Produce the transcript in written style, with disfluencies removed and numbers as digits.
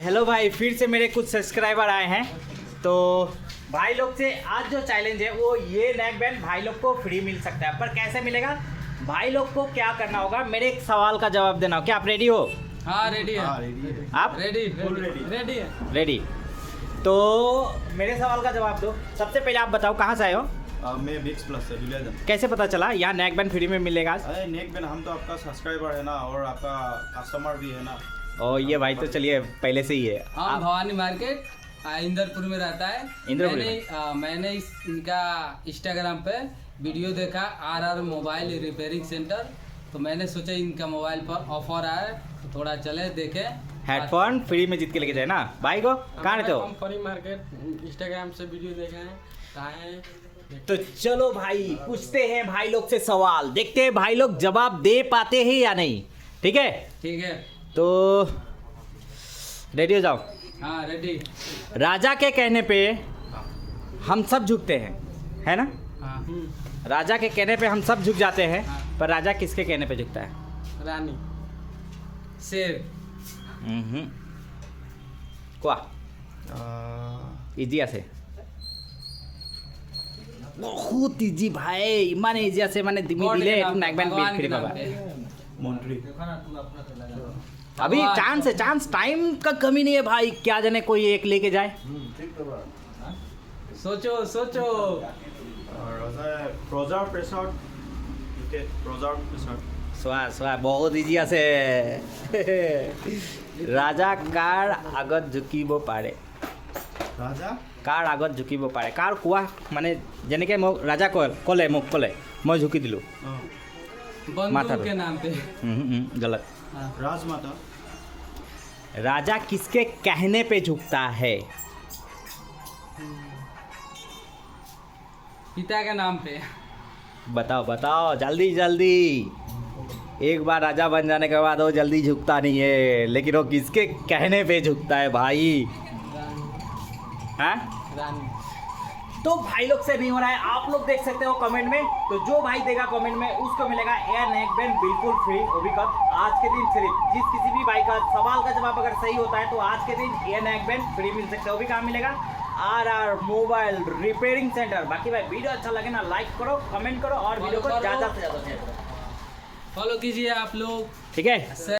Hello भाई, फिर से मेरे कुछ सब्सक्राइबर आए हैं। तो भाई लोग से आज जो चैलेंज है वो ये नेक बैंड भाई लोग को फ्री मिल सकता है। पर कैसे मिलेगा? भाई लोग को क्या करना होगा, मेरे एक सवाल का जवाब देना हो। क्या आप रेडी हो? हाँ रेडी है। आप रेडी है। रेडी? तो मेरे सवाल का जवाब दो। सबसे पहले आप बताओ कहाँ से आए हो? मैं बिक्स प्लस से दुलियाजन। कैसे पता चला यहाँ नेक बैंड फ्री में मिलेगा आज? अरे नेक बैंड, हम तो आपका सब्सक्राइबर है ना, और आपका कस्टमर भी है ना। ओ ये भाई तो चलिए पहले से ही है। हम भवानी मार्केट इंदरपुर में रहता है। इंदरपुर मैंने इनका इंस्टाग्राम पे वीडियो देखा, आर मोबाइल रिपेयरिंग सेंटर। तो मैंने सोचा इनका मोबाइल पर ऑफर आया तो थोड़ा चले देखे। हेडफोन फ्री में जीत के लेके जाए ना भाई को। कहाँ रहते हो? हम फरी मार्केट इंस्टाग्राम से वीडियो देखे हैं, कहाँ हैं। तो चलो भाई पूछते हैं भाई लोग से सवाल, देखते हैं भाई लोग जवाब दे पाते हैं या नहीं। ठीक है? ठीक है। तो रेडी हो जाओ। हाँ रेडी। राजा के कहने पे हम सब झुकते हैं, है ना? हाँ राजा के कहने पे हम सब झुक जाते हैं। हाँ। पर राजा किसके कहने पे झुकता है? रानी शेर। কোৱা ইজি আছে, বহুত ইজি ভাই, ইমান ইজি আছে মানে তুমি गॉड দিলে के এইটো नाम पे, নাক बैंड भगवान फ्री के नाम पाবা। पे। मंत्री अभी भगवान। चांस है, चांस, टाइम का कमी नहीं है भाई। क्या जाने कोई एक लेके जाए। सोचो सोचो। प्रजार प्रेसार प्रजार प्रेसार চোৱা চোৱা, বহুত ইজি আছে। ৰাজা কাৰ আগত ঝুকিব পাৰে? राजा কাৰ আগত ঝুকিব পাৰে? কাৰ কোৱা মানে যেনেকৈ মোক ৰাজা ক'লে মোক ক'লে মই ঝুকি দিলোঁ। माथा बंधु पे। के नाम पे। गलत। हाँ। राजमाता राजा किसके कहने पे झुकता है? पिता के नाम पे। बताओ बताओ जल्दी जल्दी। एक बार राजा बन जाने के बाद वो जल्दी झुकता नहीं है, लेकिन वो किसके कहने पे झुकता है भाई? हाँ? रानी। तो भाई लोग से नहीं हो रहा है, आप लोग देख सकते हो कमेंट में। तो जो भाई देगा कमेंट में उसको मिलेगा एयर नेक बैंड बिल्कुल फ्री, वो भी कब? आज के दिन सिर्फ। जिस किसी भी भाई का सवाल का जवाब अगर सही होता है तो आज के दिन एयर नेक बैंड फ्री मिल सकता है। वो भी कहाँ मिलेगा? R mobile repairing centre. बाकी भाई वीडियो अच्छा लगे ना, लाइक करो, कमेंट करो और वीडियो को फॉलो करो। ज़्यादा से ज़्यादा शेयर करो। फॉलो कीजिए आप लोग। ठीक है?